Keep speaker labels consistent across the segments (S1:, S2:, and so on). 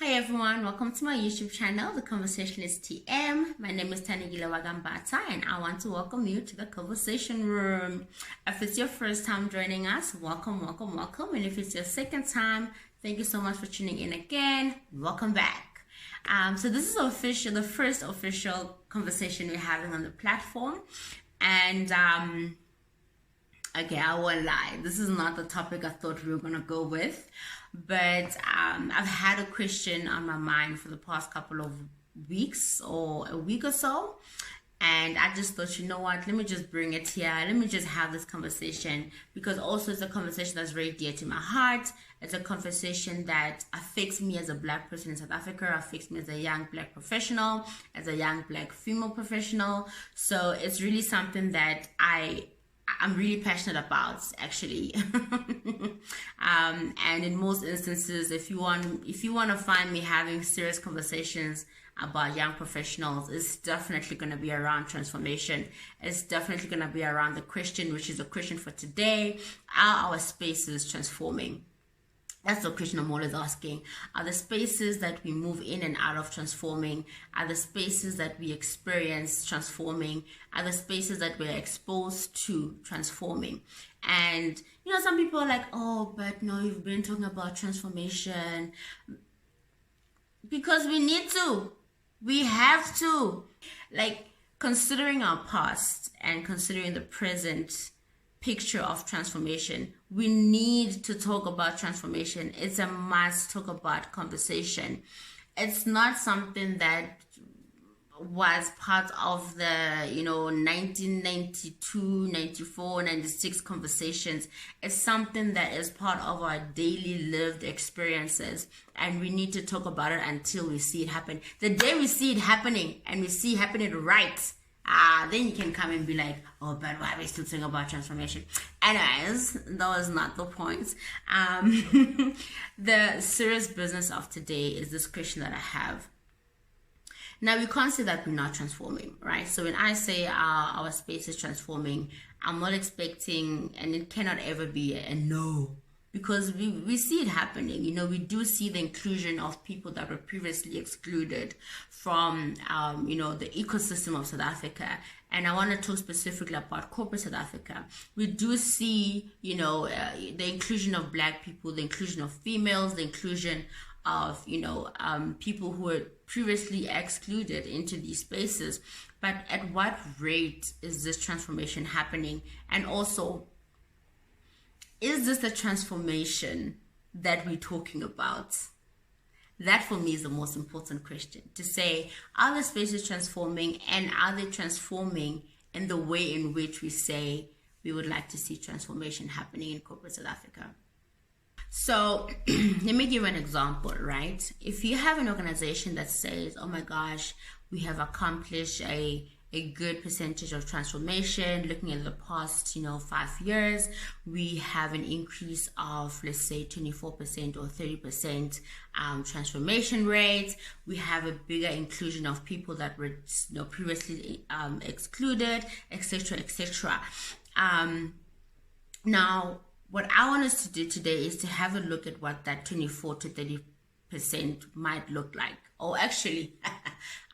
S1: Hi everyone, welcome to my YouTube channel, The Conversationalist TM. My name is Tanigila Wagambata and I want to welcome you to the conversation room. If it's your first time joining us, welcome. And if it's your second time, thank you so much for tuning in again. Welcome back. So this is the first official conversation we're having on the platform. And okay, I won't lie. This is not the topic I thought we were going to go with. But I've had a question on my mind for the past couple of weeks or a week or so. And I just thought, you know what, let me just bring it here. Let me just have this conversation, because also it's a conversation that's very dear to my heart. It's a conversation that affects me as a Black person in South Africa, affects me as a young Black professional, as a young Black female professional. So it's really something that I'm really passionate about, actually. And in most instances, if you want to find me having serious conversations about young professionals, it's definitely going to be around transformation. It's definitely going to be around the question, which is the question for today: are our spaces transforming? That's the question I'm always asking. Are the spaces that we move in and out of transforming? Are the spaces that we experience transforming? Are the spaces that we're exposed to transforming? And, you know, some people are like, oh, but no, you've been talking about transformation. Because we need to. We have to. Like, considering our past and considering the present picture of transformation, we need to talk about transformation. It's a must talk about conversation. It's not something that was part of the 1992, 94, 96 conversations. It's something that is part of our daily lived experiences, and we need to talk about it until we see it happen. The day we see it happening and we see it happening right, then you can come and be like, oh, but why are we still talking about transformation? Anyways, that was not the point. The serious business of today is this question that I have. Now, we can't say that we're not transforming, right? So when I say our space is transforming, I'm not expecting, and it cannot ever be a no, because we see it happening. You know, we do see the inclusion of people that were previously excluded from, the ecosystem of South Africa. And I want to talk specifically about corporate South Africa. We do see, the inclusion of Black people, the inclusion of females, the inclusion of, people who were previously excluded into these spaces. But at what rate is this transformation happening? And also, is this the transformation that we're talking about? That for me is the most important question. To say, are the spaces transforming, and are they transforming in the way in which we say we would like to see transformation happening in corporate South Africa? So let me give an example, right? If you have an organization that says, oh my gosh, we have accomplished a good percentage of transformation, looking at the past, 5 years, we have an increase of, let's say, 24% or 30% transformation rate. We have a bigger inclusion of people that were previously excluded, etc., etc. Now, what I want us to do today is to have a look at what that 24 to 30% might look like. Or actually,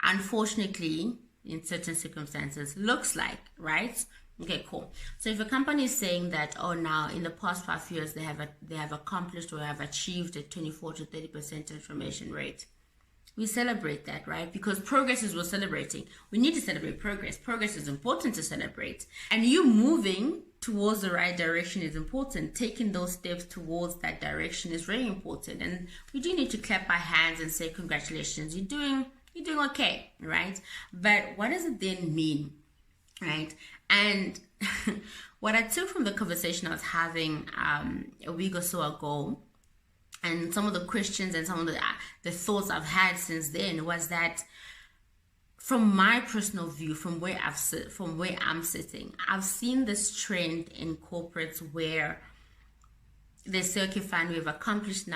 S1: unfortunately, in certain circumstances, looks like, right? Okay, cool. So if a company is saying that, oh, now in the past 5 years, they have accomplished or have achieved a 24 to 30% transformation rate, we celebrate that, right? Because progress is worth celebrating. We need to celebrate progress. Progress is important to celebrate. And you moving towards the right direction is important. Taking those steps towards that direction is very important. And we do need to clap our hands and say, congratulations, you're doing okay, right? But what does it then mean, right? And what I took from the conversation I was having a week or so ago, and some of the questions and some of the thoughts I've had since then, was that from my personal view, from where I'm sitting, I've seen this trend in corporates where they say, okay, fine, we've accomplished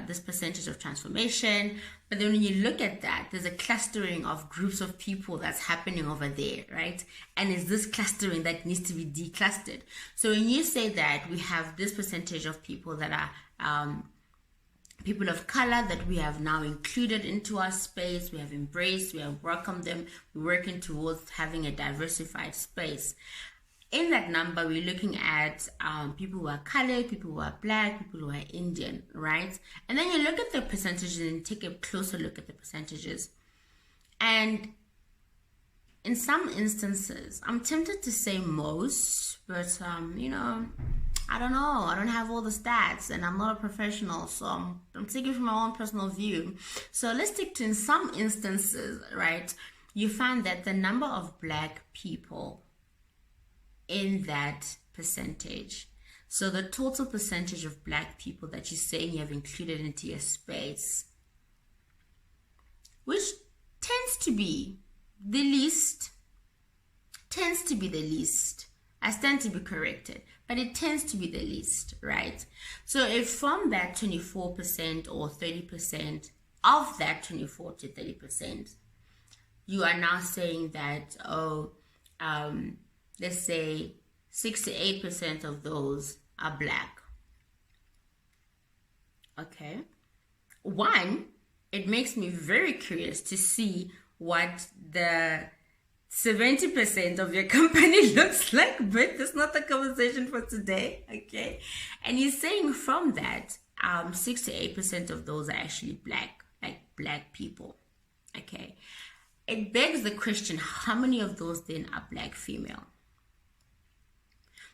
S1: this percentage of transformation. But then when you look at that, there's a clustering of groups of people that's happening over there, right? And it's this clustering that needs to be declustered. So when you say that we have this percentage of people that are people of color that we have now included into our space. We have embraced, we have welcomed them. We're working towards having a diversified space. In that number, we're looking at people who are colored, people who are black, people who are Indian, right? And then you look at the percentages and take a closer look at the percentages. And in some instances, I'm tempted to say most, but you know, I don't know. I don't have all the stats, and I'm not a professional, so I'm taking from my own personal view. So let's stick to, in some instances, right, you find that the number of black people in that percentage, so the total percentage of black people that you're saying you have included into your space, which tends to be the least, I stand to be corrected, but it tends to be the least, right? So if from that 24% or 30% of that 24 to 30%, you are now saying that, let's say 68% of those are black. Okay. One, it makes me very curious to see what the 70% of your company looks like, but that's not the conversation for today, okay? And you're saying from that, 68% of those are actually black, like black people, okay? It begs the question, how many of those then are black female?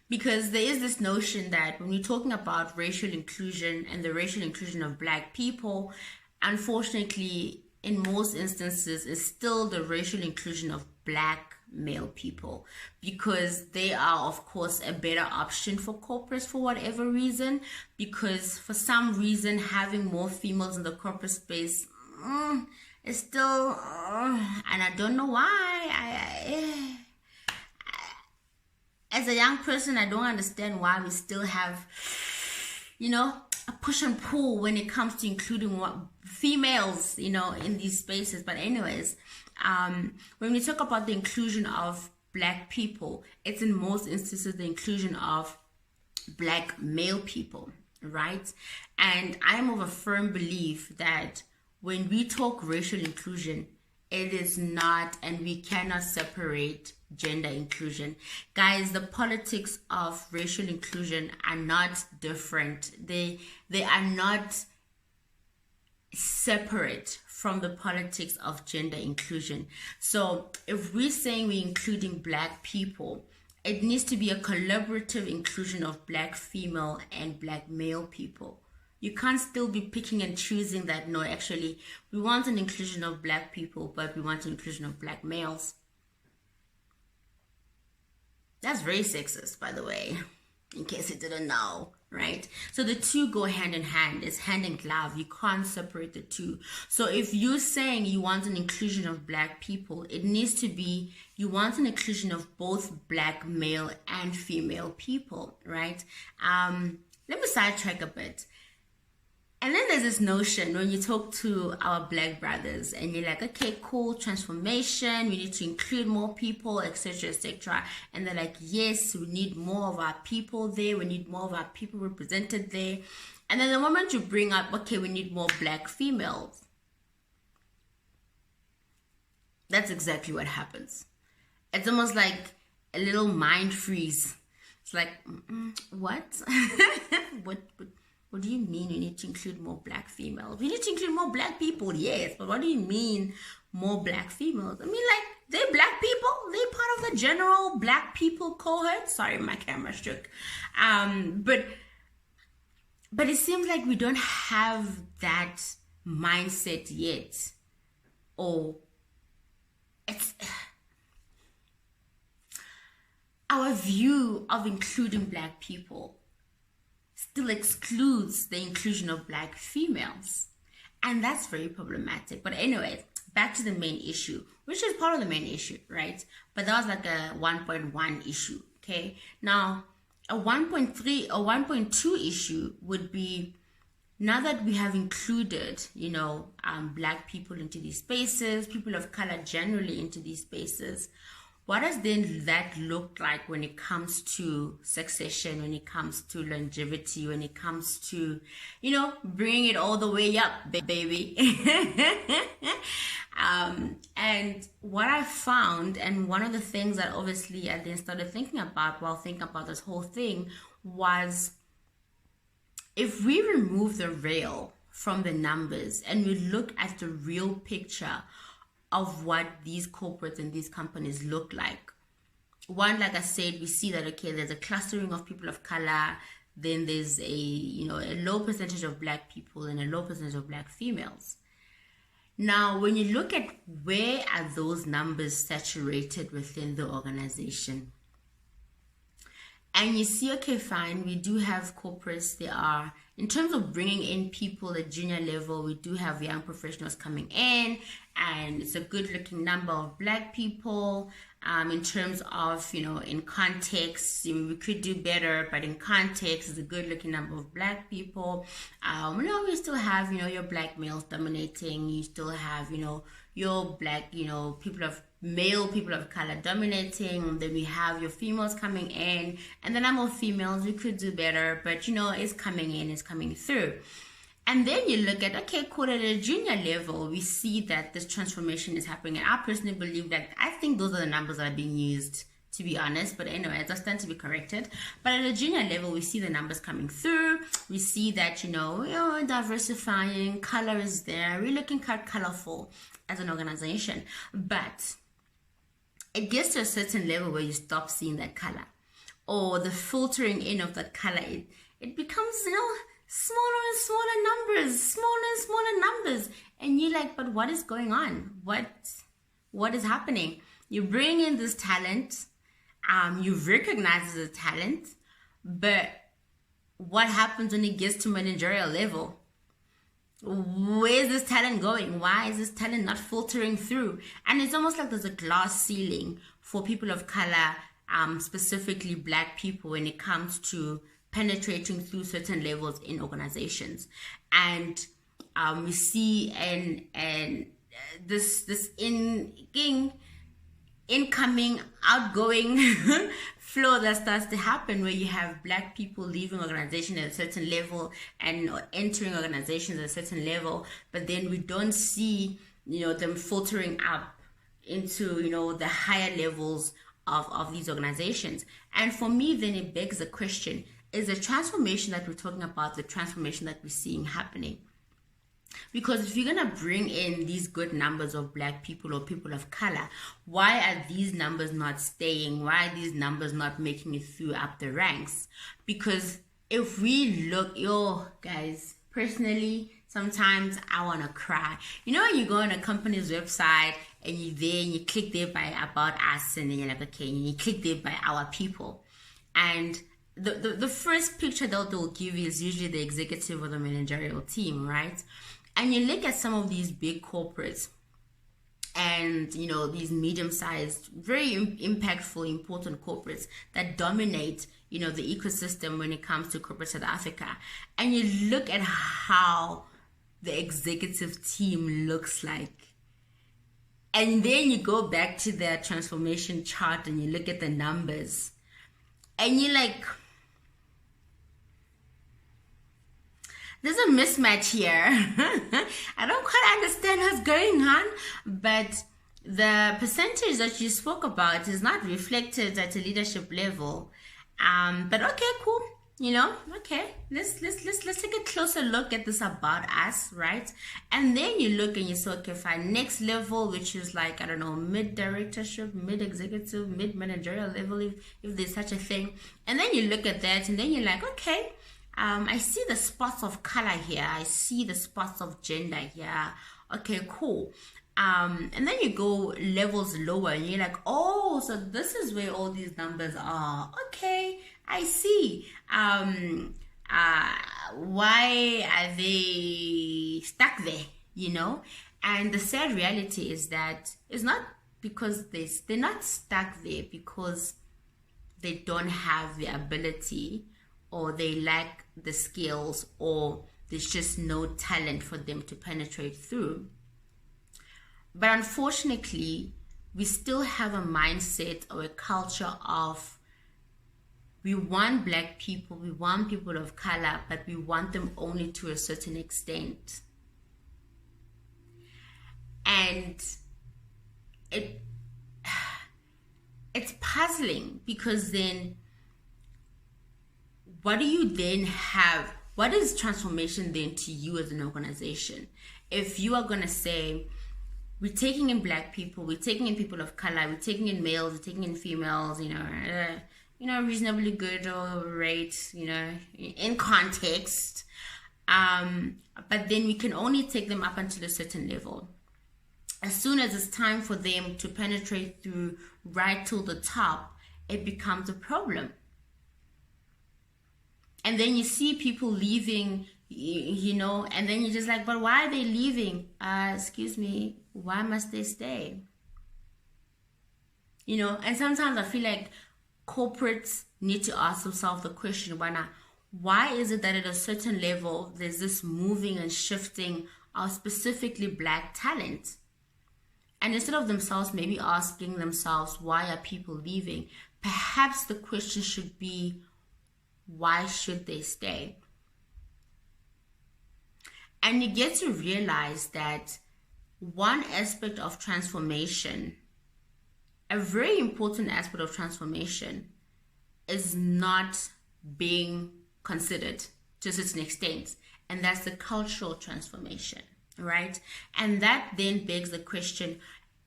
S1: Because there is this notion that when you're talking about racial inclusion and the racial inclusion of black people, unfortunately, in most instances, it's still the racial inclusion of black male people, because they are, of course, a better option for corporates for whatever reason, because for some reason having more females in the corporate space is still, and I don't know why. As a young person, I don't understand why we still have, you know, a push and pull when it comes to including females, you know, in these spaces. But anyways, when we talk about the inclusion of black people, it's in most instances the inclusion of black male people, right? And I'm of a firm belief that when we talk racial inclusion, it is not, and we cannot separate gender inclusion. Guys, the politics of racial inclusion are not different. They are not separate from the politics of gender inclusion. So if we're saying we're including black people, it needs to be a collaborative inclusion of black female and black male people. You can't still be picking and choosing that, no, actually, we want an inclusion of black people, but we want an inclusion of black males. That's very sexist, by the way, in case you didn't know, right? So the two go hand in hand. It's hand in glove. You can't separate the two. So if you're saying you want an inclusion of black people, it needs to be, you want an inclusion of both black male and female people, right? Let me sidetrack a bit. And then there's this notion when you talk to our black brothers and you're like, okay, cool, transformation, we need to include more people, etc., etc. And they're like, yes, we need more of our people there. We need more of our people represented there. And then the moment you bring up, okay, we need more black females, that's exactly what happens. It's almost like a little mind freeze. It's like, what? What do you mean you need to include more black females? We need to include more black people, yes, but what do you mean more black females? I mean, like, they're black people. They're part of the general black people cohort. Sorry, my camera shook. But it seems like we don't have that mindset yet. Or it's our view of including black people still excludes the inclusion of black females. And that's very problematic. But anyways, back to the main issue, which is part of the main issue, right? But that was like a 1.1 issue, okay? Now, a 1.3 or 1.2 issue would be, now that we have included, you know, black people into these spaces, people of color generally into these spaces, What does then that look like when it comes to succession, when it comes to longevity, when it comes to, bringing it all the way up, baby? And what I found, and one of the things that obviously I then started thinking about while thinking about this whole thing, was if we remove the real from the numbers and we look at the real picture of what these corporates and these companies look like. One, like I said, we see that, okay, there's a clustering of people of color, then there's a low percentage of black people and a low percentage of black females. Now, when you look at where are those numbers saturated within the organization, and you see, okay, fine, we do have corporates. They are, in terms of bringing in people at junior level, we do have young professionals coming in, and it's a good looking number of black people. In terms of, in context, we could do better, but in context, it's a good looking number of black people. We still have, your black males dominating. You still have, your black, male people of color dominating. Then we have your females coming in, and the number of females, we could do better, but it's coming in, it's coming through. And then you look at, okay, cool, at a junior level, we see that this transformation is happening. And I personally believe that, I think those are the numbers that are being used, to be honest. But anyway, I stand to be corrected. But at a junior level, we see the numbers coming through. We see that, diversifying, color is there. We're looking quite colorful as an organization. But it gets to a certain level where you stop seeing that color. Or the filtering in of that color, it becomes, smaller and smaller numbers. And you're like, but what is going on? What is happening? You bring in this talent, you recognize the talent, but what happens when it gets to managerial level? Where is this talent going? Why is this talent not filtering through? And it's almost like there's a glass ceiling for people of color, specifically black people, when it comes to penetrating through certain levels in organizations. And we see this incoming, outgoing flow that starts to happen, where you have black people leaving organizations at a certain level and entering organizations at a certain level, but then we don't see them filtering up into the higher levels of these organizations. And for me, then it begs the question, is the transformation that we're talking about the transformation that we're seeing happening? Because if you're going to bring in these good numbers of black people or people of color, why are these numbers not staying? Why are these numbers not making it through up the ranks? Because if we look, guys, personally, sometimes I want to cry. You go on a company's website and you're there and you click there by About Us, and then you're like, okay, and you click there by Our People. And the first picture that they'll give you is usually the executive or the managerial team, right? And you look at some of these big corporates and, these medium-sized, very impactful, important corporates that dominate, the ecosystem when it comes to corporate South Africa. And you look at how the executive team looks like. And then you go back to their transformation chart and you look at the numbers. And you're like, there's a mismatch here. I don't quite understand what's going on, but the percentage that you spoke about is not reflected at a leadership level. But okay, cool. Okay, let's take a closer look at this About Us, right? And then you look and you say, okay, fine, next level, which is like, I don't know, mid-directorship, mid-executive, mid-managerial level, if there's such a thing. And then you look at that and then you're like, okay, I see the spots of color here. I see the spots of gender here. Okay, cool. And then you go levels lower and you're like, oh, so this is where all these numbers are. Okay, I see. Why are they stuck there, And the sad reality is that it's not because they're not stuck there because they don't have the ability, or they lack the skills, or there's just no talent for them to penetrate through. But unfortunately, we still have a mindset or a culture of we want Black people, we want people of color, but we want them only to a certain extent. And it's puzzling, because then what do you then have? What is transformation then to you as an organization? If you are going to say, we're taking in Black people, we're taking in people of color, we're taking in males, we're taking in females, reasonably good rate, in context. But then we can only take them up until a certain level. As soon as it's time for them to penetrate through right to the top, it becomes a problem. And then you see people leaving, and then you're just like, but why are they leaving? Excuse me, why must they stay? And sometimes I feel like corporates need to ask themselves the question, why is it that at a certain level, there's this moving and shifting of specifically Black talent? And instead of themselves maybe asking themselves, why are people leaving? Perhaps the question should be, why should they stay? And you get to realize that one aspect of transformation, a very important aspect of transformation, is not being considered to a certain extent. And that's the cultural transformation, right? And that then begs the question,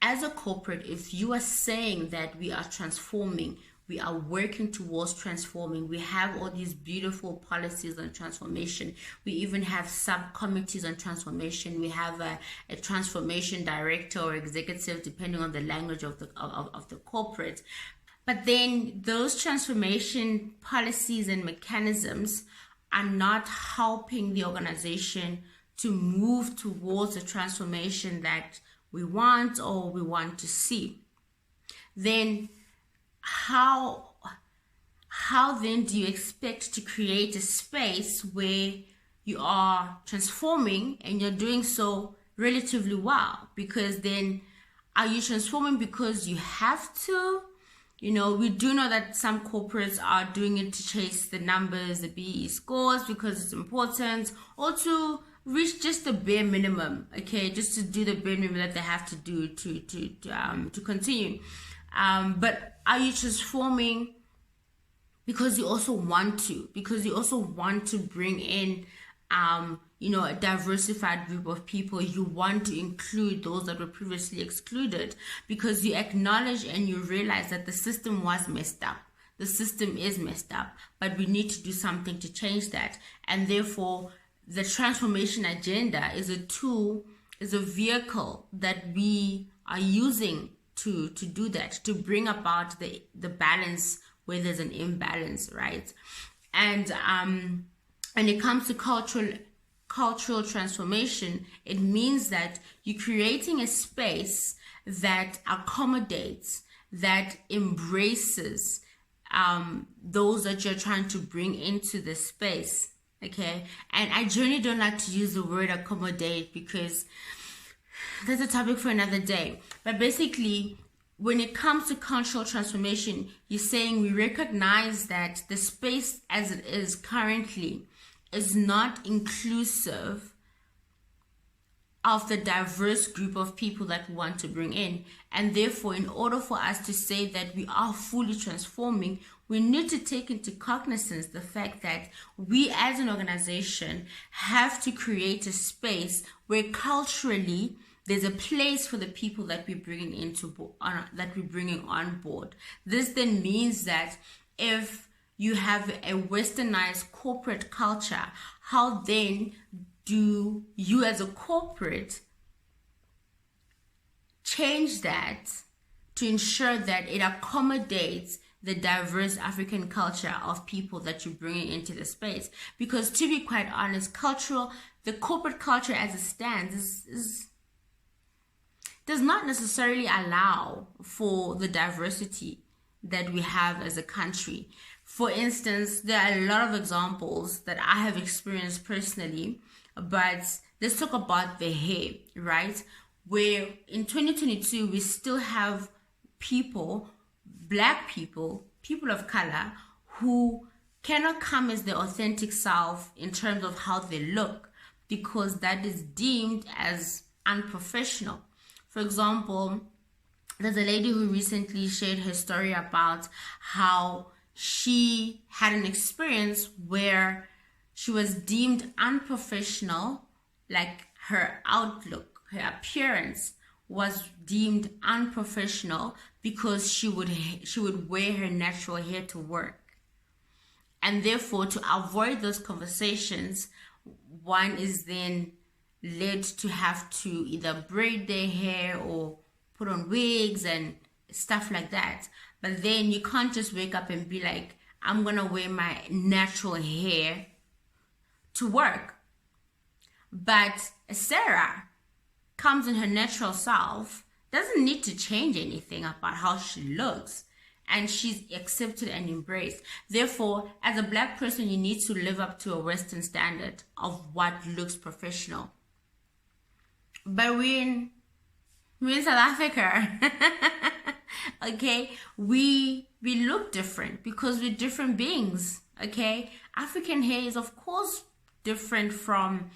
S1: as a corporate, if you are saying that we are transforming, we are working towards transforming, we have all these beautiful policies on transformation, we even have subcommittees on transformation, we have a transformation director or executive, depending on the language of the corporate. But then those transformation policies and mechanisms are not helping the organization to move towards the transformation that we want or we want to see. Then how then do you expect to create a space where you are transforming and you're doing so relatively well? Because then, are you transforming because you have to? We do know that some corporates are doing it to chase the numbers, the BE scores, because it's important, or to reach just the bare minimum, okay, just to do the bare minimum that they have to do to continue. But are you transforming because you also want to? Because you also want to bring in, a diversified group of people. You want to include those that were previously excluded, because you acknowledge and you realize that the system was messed up. The system is messed up, but we need to do something to change that. And therefore, the transformation agenda is a tool, is a vehicle that we are using to do that, to bring about the balance where there's an imbalance, right? And when it comes to cultural transformation, it means that you're creating a space that accommodates, that embraces those that you're trying to bring into the space. Okay, and I generally don't like to use the word accommodate, because that's a topic for another day. But basically, when it comes to cultural transformation, you're saying we recognize that the space as it is currently is not inclusive of the diverse group of people that we want to bring in. And therefore, in order for us to say that we are fully transforming, we need to take into cognizance the fact that we as an organization have to create a space where culturally there's a place for the people that we're bringing on board. This then means that if you have a westernized corporate culture, how then do you as a corporate change that to ensure that it accommodates the diverse African culture of people that you're bringing into the space? Because to be quite honest, the corporate culture as it stands does not necessarily allow for the diversity that we have as a country. For instance, there are a lot of examples that I have experienced personally, but let's talk about the hair, right? Where in 2022, we still have people, black people, people of color, who cannot come as their authentic self in terms of how they look, because that is deemed as unprofessional. For example, there's a lady who recently shared her story about how she had an experience where she was deemed unprofessional, like her outlook, her appearance was deemed unprofessional because she would wear her natural hair to work. And therefore, to avoid those conversations, one is then led to have to either braid their hair or put on wigs and stuff like that. But then you can't just wake up and be like, I'm gonna wear my natural hair to work. But Sarah comes in her natural self, doesn't need to change anything about how she looks, and she's accepted and embraced. Therefore, as a black person, you need to live up to a Western standard of what looks professional. But we're in South Africa. Okay, we look different because we're different beings. Okay, African hair is of course different from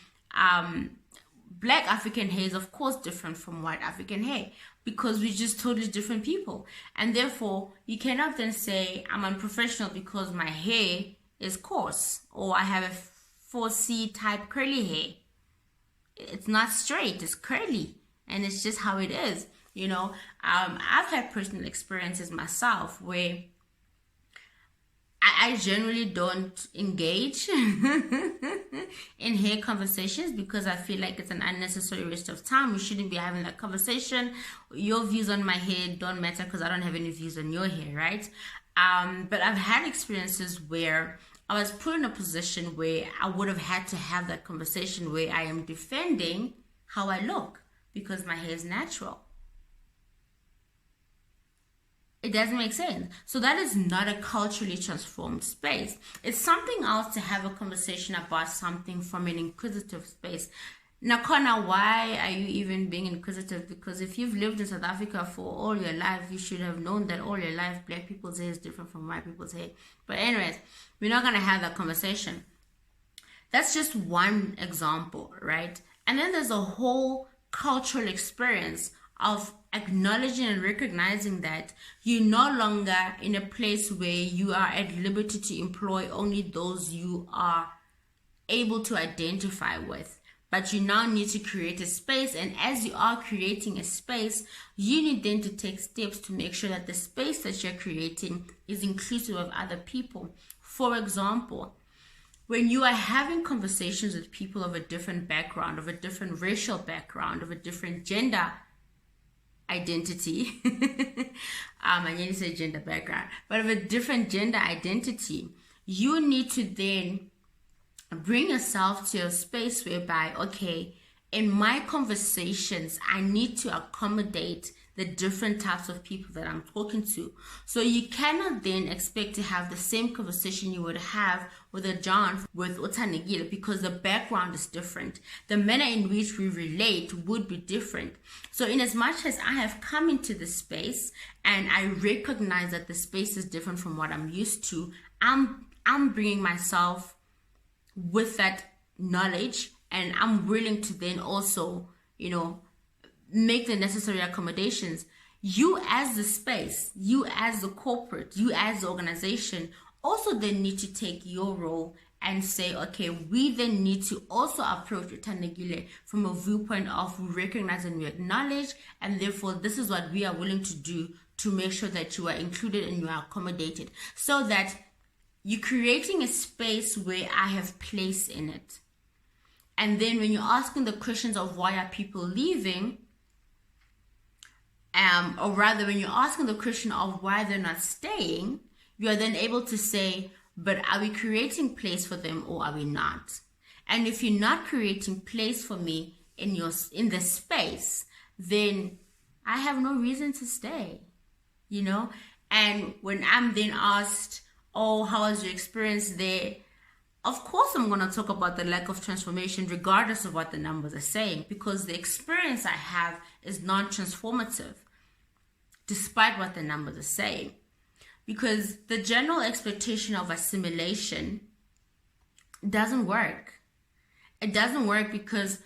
S1: black African hair is of course different from white African hair, because we're just totally different people. And therefore, you cannot then say I'm unprofessional because my hair is coarse or I have a 4C type curly hair. It's not straight, it's curly, and it's just how it is. You know, I've had personal experiences myself where I generally don't engage in hair conversations because I feel like it's an unnecessary waste of time. We shouldn't be having that conversation. Your views on my hair don't matter because I don't have any views on your hair, right? But I've had experiences where I was put in a position where I would have had to have that conversation where I am defending how I look because my hair is natural. It doesn't make sense. So that is not a culturally transformed space. It's something else to have a conversation about something from an inquisitive space. Now, Connor, why are you even being inquisitive? Because if you've lived in South Africa for all your life, you should have known that all your life black people's hair is different from white people's hair. But anyways, we're not going to have that conversation. That's just one example, right? And then there's a whole cultural experience of acknowledging and recognizing that you're no longer in a place where you are at liberty to employ only those you are able to identify with, but you now need to create a space. And as you are creating a space, you need then to take steps to make sure that the space that you're creating is inclusive of other people. For example, when you are having conversations with people of a different background, of a different racial background, of a different gender identity, I need to say gender background, but of a different gender identity, you need to then bring yourself to a space whereby, okay, in my conversations, I need to accommodate the different types of people that I'm talking to. So you cannot then expect to have the same conversation you would have with a John with Utanegile, because the background is different. The manner in which we relate would be different. So in as much as I have come into the space and I recognize that the space is different from what I'm used to, I'm bringing myself with that knowledge, and I'm willing to then also, make the necessary accommodations. You as the space, you as the corporate, you as the organization also then need to take your role and say, okay, we then need to also approach Utanegile from a viewpoint of we recognize and we acknowledge, and therefore this is what we are willing to do to make sure that you are included and you are accommodated, so that you're creating a space where I have place in it. And then when you're asking the questions of why are people leaving, or rather when you're asking the question of why they're not staying, you are then able to say, but are we creating place for them or are we not? And if you're not creating place for me in the space, then I have no reason to stay, And when I'm then asked, oh, how was your experience there? Of course, I'm going to talk about the lack of transformation regardless of what the numbers are saying, because the experience I have is non-transformative. despite what the numbers are saying. Because the general expectation of assimilation doesn't work. It doesn't work because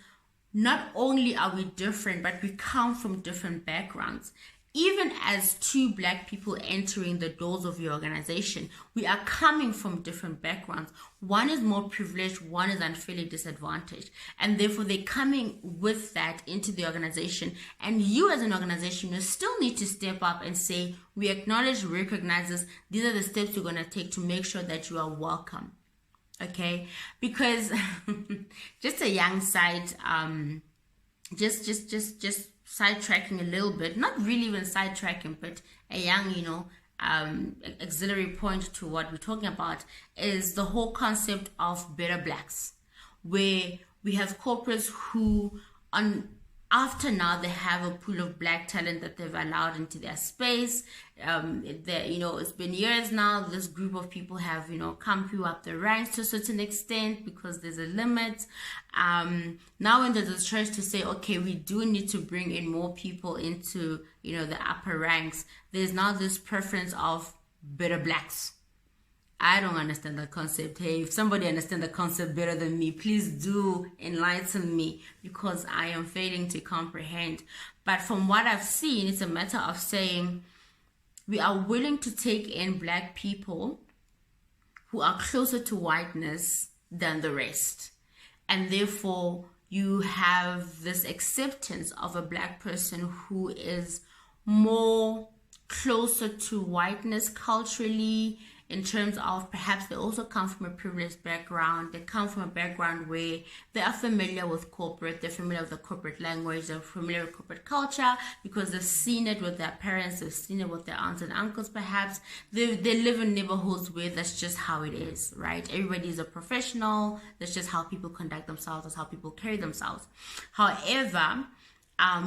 S1: not only are we different, but we come from different backgrounds. Even as two Black people entering the doors of your organization, we are coming from different backgrounds. One is more privileged, one is unfairly disadvantaged. And therefore, they're coming with that into the organization. And you as an organization, you still need to step up and say, we acknowledge, recognize this. These are the steps we're going to take to make sure that you are welcome. Okay? Because just a young side, just sidetracking a little bit, not really even sidetracking, but a young, auxiliary point to what we're talking about is the whole concept of better Blacks, where we have corporates who, after now, they have a pool of Black talent that they've allowed into their space. It's been years now. This group of people have, come through up the ranks to a certain extent because there's a limit. Now when there's a choice to say, okay, we do need to bring in more people into, the upper ranks, there's now this preference of better Blacks. I don't understand the concept. Hey, if somebody understands the concept better than me, please do enlighten me, because I am failing to comprehend. But from what I've seen, it's a matter of saying we are willing to take in Black people who are closer to whiteness than the rest. And therefore, you have this acceptance of a Black person who is more closer to whiteness culturally, in terms of perhaps they also come from a privileged background. They come from a background where they are familiar with corporate, they're familiar with the corporate language, they're familiar with corporate culture because they've seen it with their parents, they've seen it with their aunts and uncles perhaps. They live in neighborhoods where that's just how it is, right? Everybody is a professional. That's just how people conduct themselves. That's how people carry themselves. However,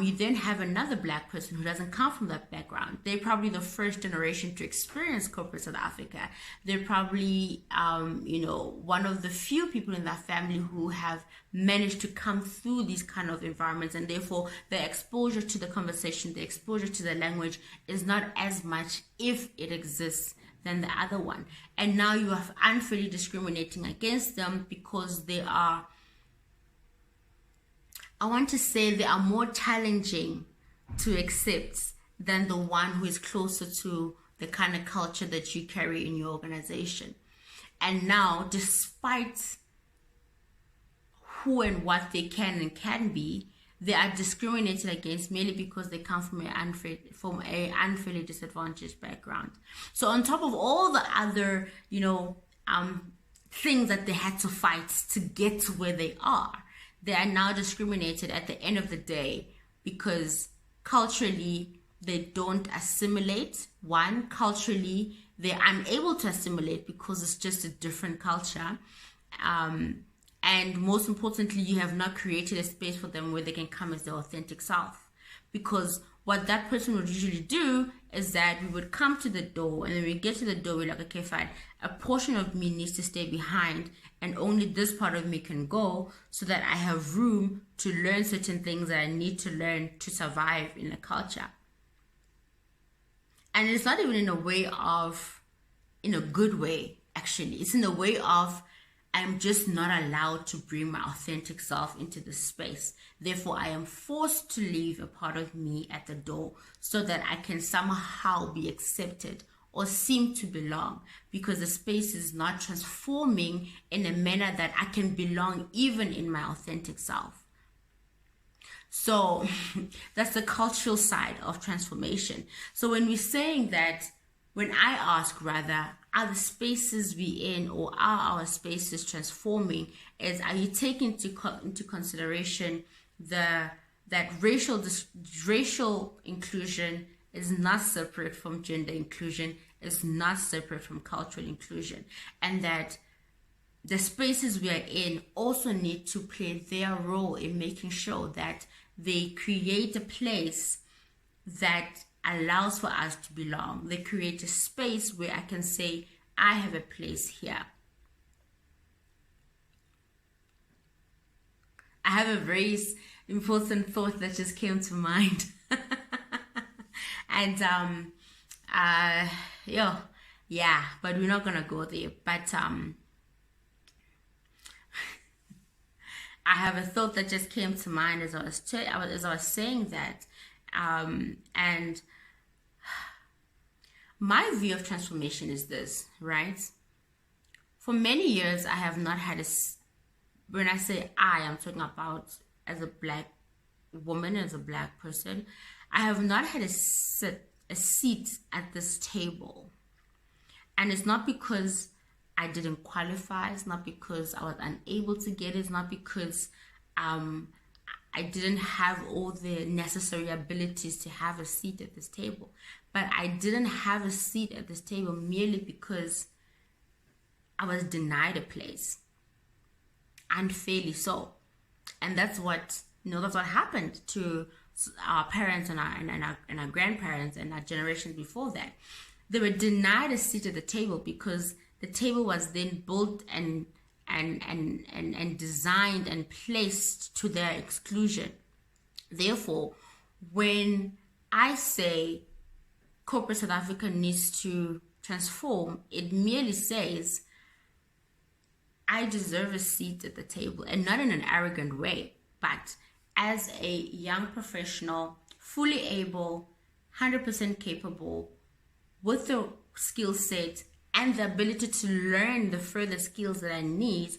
S1: you then have another Black person who doesn't come from that background. They're probably the first generation to experience corporate South Africa. They're probably, one of the few people in that family who have managed to come through these kind of environments, and therefore the exposure to the conversation, the exposure to the language is not as much, if it exists, than the other one. And now you are unfairly discriminating against them because they are, I want to say, they are more challenging to accept than the one who is closer to the kind of culture that you carry in your organization. And now, despite who and what they can and can be, they are discriminated against merely because they come from a unfairly disadvantaged background. So on top of all the other, things that they had to fight to get to where they are now discriminated at the end of the day because culturally they don't assimilate. One, culturally they're unable to assimilate because it's just a different culture. And most importantly, you have not created a space for them where they can come as their authentic self. Because what that person would usually do is that we would come to the door, and then we get to the door, we're like, okay, fine, a portion of me needs to stay behind, and only this part of me can go so that I have room to learn certain things that I need to learn to survive in a culture. And it's not even in a good way, actually. It's in a way of, I'm just not allowed to bring my authentic self into this space. Therefore, I am forced to leave a part of me at the door so that I can somehow be accepted or seem to belong, because the space is not transforming in a manner that I can belong even in my authentic self. So that's the cultural side of transformation. So when we're saying that, when I ask rather, are the spaces we in, or are our spaces transforming, are you taking into consideration that racial inclusion is not separate from gender inclusion, is not separate from cultural inclusion, and that the spaces we are in also need to play their role in making sure that they create a place that allows for us to belong. They create a space where I can say, I have a place here. I have a very important thought that just came to mind. And yeah, but we're not gonna go there. But I have a thought that just came to mind as I was saying that, and my view of transformation is this, right? For many years, I have not had when I say I'm talking about as a black woman, as a black person, I have not had a seat at this table. And it's not because I didn't qualify, it's not because I was unable to get it, it's not because I didn't have all the necessary abilities to have a seat at this table. But I didn't have a seat at this table merely because I was denied a place, unfairly so. And that's what happened to our parents and our grandparents and our generations before that. They were denied a seat at the table because the table was then built and designed and placed to their exclusion. Therefore, when I say corporate South Africa needs to transform, it merely says I deserve a seat at the table, and not in an arrogant way, but as a young professional, fully able, 100% capable, with the skill set and the ability to learn the further skills that I need,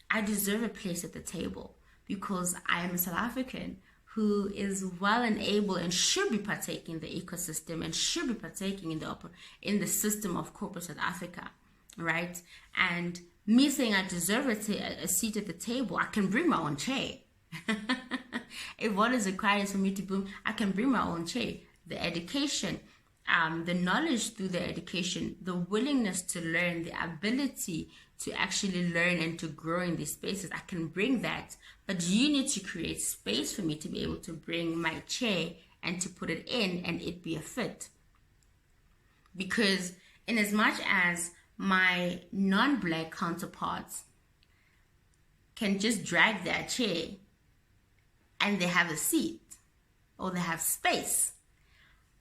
S1: I deserve a place at the table because I am a South African who is well and able and should be partaking in the ecosystem and should be partaking in the system of corporate South Africa, right? And me saying I deserve a seat at the table, I can bring my own chair. If what is required for me to boom, I can bring my own chair. The education, the knowledge through the education, the willingness to learn, the ability to actually learn and to grow in these spaces, I can bring that. But you need to create space for me to be able to bring my chair and to put it in and it be a fit. Because in as much as my non-black counterparts can just drag their chair and they have a seat or they have space,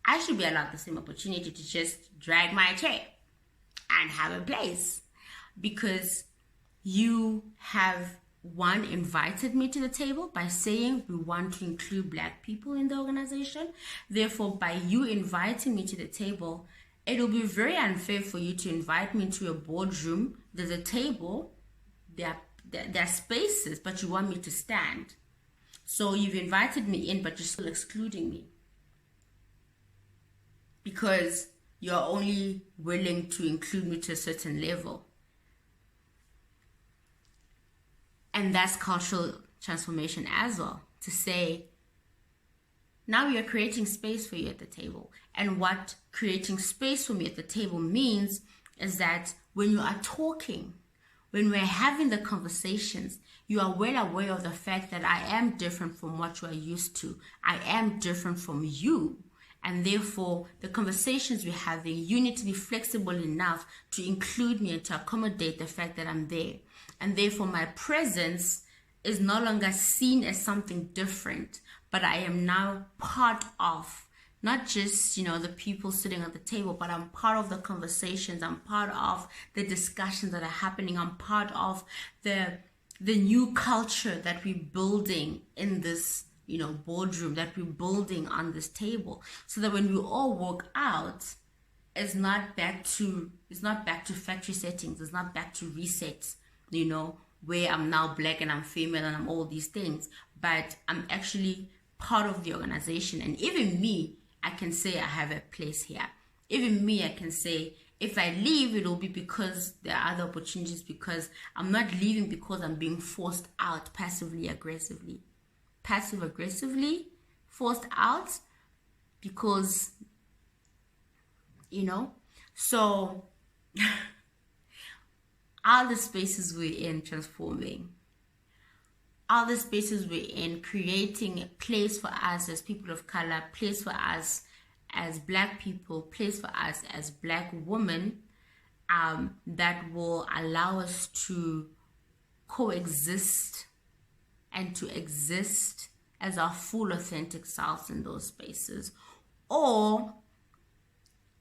S1: I should be allowed the same opportunity to just drag my chair and have a place, because you have, one, invited me to the table by saying we want to include black people in the organization. Therefore, by you inviting me to the table, it will be very unfair for you to invite me into a boardroom. There's a table, there are spaces, but you want me to stand. So you've invited me in, but you're still excluding me because you're only willing to include me to a certain level. And that's cultural transformation as well, to say, now we are creating space for you at the table. And what creating space for me at the table means is that when you are talking, when we're having the conversations, you are well aware of the fact that I am different from what you are used to. I am different from you. And therefore, the conversations we're having, you need to be flexible enough to include me and to accommodate the fact that I'm there. And therefore, my presence is no longer seen as something different, but I am now part of, not just, the people sitting at the table, but I'm part of the conversations. I'm part of the discussions that are happening. I'm part of the new culture that we're building in this, boardroom, that we're building on this table, so that when we all walk out, it's not back to factory settings. It's not back to resets, where I'm now black and I'm female and I'm all these things, but I'm actually part of the organization. And even me, I can say I have a place here. Even me, I can say if I leave, it will be because there are other opportunities, because I'm not leaving because I'm being forced out passive-aggressively, forced out because, so all the spaces we're in transforming, all the spaces we're in creating a place for us as people of color, place for us as black people, place for us as black women, that will allow us to coexist and to exist as our full authentic selves in those spaces. Or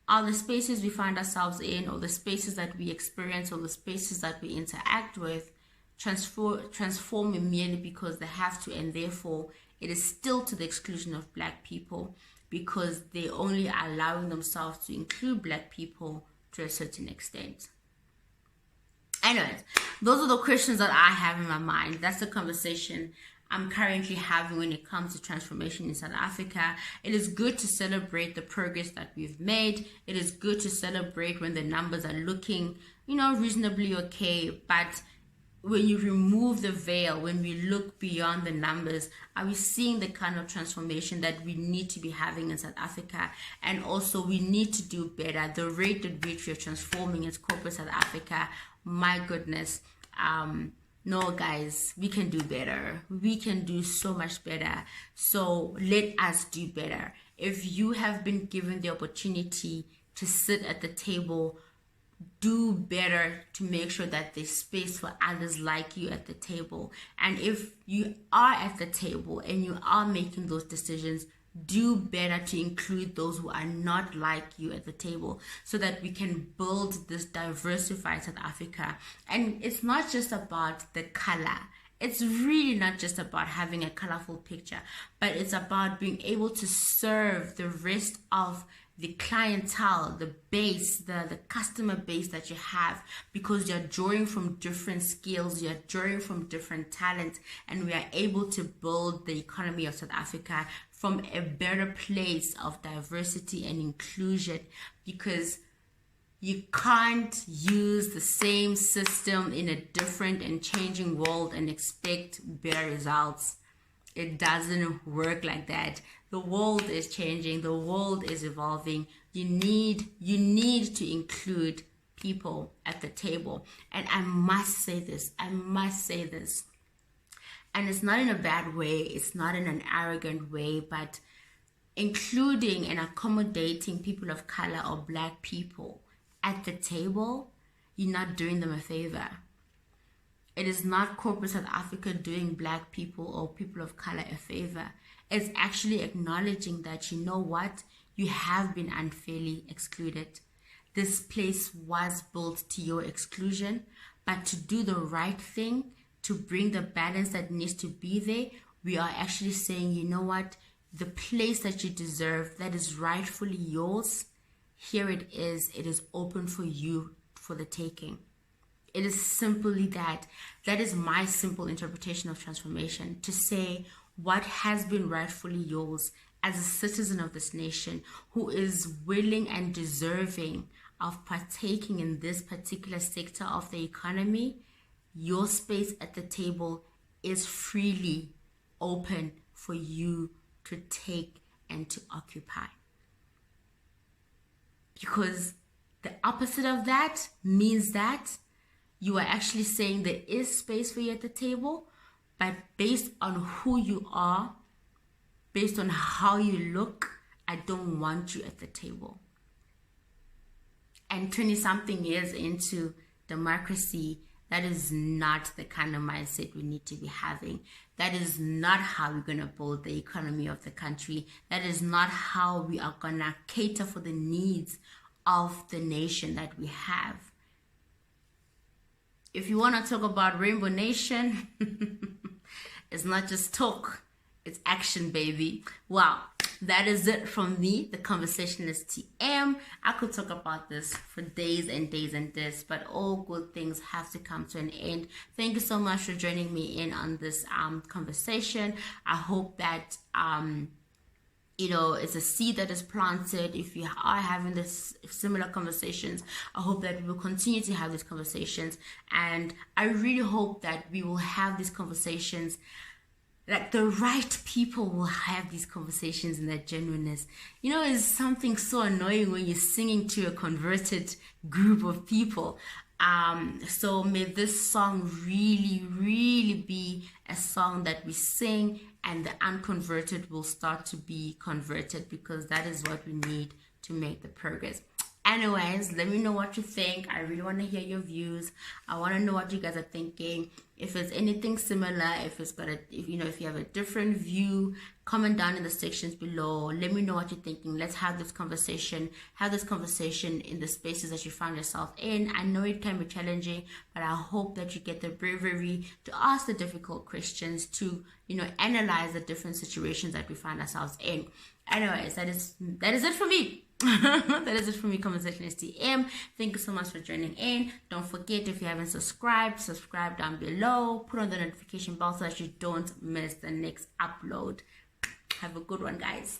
S1: are the spaces we find ourselves in, or the spaces that we experience, or the spaces that we interact with transform merely because they have to, and therefore it is still to the exclusion of Black people, because they only are allowing themselves to include Black people to a certain extent. Anyways, those are the questions that I have in my mind. That's the conversation I'm currently having when it comes to transformation in South Africa. It is good to celebrate the progress that we've made. It is good to celebrate when the numbers are looking, reasonably okay. But when you remove the veil, when we look beyond the numbers, are we seeing the kind of transformation that we need to be having in South Africa? And also, we need to do better. The rate at which we're transforming as corporate South Africa, my goodness, no, guys, we can do better. We can do so much better. So let us do better. If you have been given the opportunity to sit at the table, do better to make sure that there's space for others like you at the table. And if you are at the table and you are making those decisions, do better to include those who are not like you at the table, so that we can build this diversified South Africa. And it's not just about the color. It's really not just about having a colorful picture, but it's about being able to serve the rest of the clientele, the base, the customer base that you have, because you're drawing from different skills, you're drawing from different talents, and we are able to build the economy of South Africa from a better place of diversity and inclusion, because you can't use the same system in a different and changing world and expect better results. It doesn't work like that. The world is changing. The world is evolving. You need to include people at the table. And I must say this. And it's not in a bad way. It's not in an arrogant way, but including and accommodating people of color or Black people at the table, you're not doing them a favor. It is not corporate South Africa doing Black people or people of color a favor. It's actually acknowledging that, you know what, you have been unfairly excluded. This place was built to your exclusion, but to do the right thing, to bring the balance that needs to be there, we are actually saying, you know what, the place that you deserve, that is rightfully yours, here it is open for you for the taking. It is simply that. That is my simple interpretation of transformation, to say what has been rightfully yours as a citizen of this nation who is willing and deserving of partaking in this particular sector of the economy. Your space at the table is freely open for you to take and to occupy. Because the opposite of that means that you are actually saying there is space for you at the table, but based on who you are, based on how you look, I don't want you at the table. And 20-something years into democracy, that is not the kind of mindset we need to be having. That is not how we're going to build the economy of the country. That is not how we are going to cater for the needs of the nation that we have. If you want to talk about Rainbow Nation, it's not just talk, it's action, baby. Wow, that is it from me, the Conversationalist TM. I could talk about this for days and days and days, but all good things have to come to an end. Thank you so much for joining me in on this conversation. I hope that it's a seed that is planted. If you are having this similar conversations, I hope that we will continue to have these conversations, and I really hope that we will have these conversations, like the right people will have these conversations in their genuineness. It's something so annoying when you're singing to a converted group of people. So may this song really, really be a song that we sing and the unconverted will start to be converted, because that is what we need to make the progress. Anyways, let me know what you think. I really want to hear your views. I want to know what you guys are thinking. If it's anything similar, if you have a different view, comment down in the sections below. Let me know what you're thinking. Let's have this conversation. Have this conversation in the spaces that you find yourself in. I know it can be challenging, but I hope that you get the bravery to ask the difficult questions, to analyze the different situations that we find ourselves in. Anyways, that is it for me. That is it for me, Conversationalist TM. Thank you so much for joining in. Don't forget, if you haven't subscribed, subscribe down below. Put on the notification bell so that you don't miss the next upload. Have a good one, guys.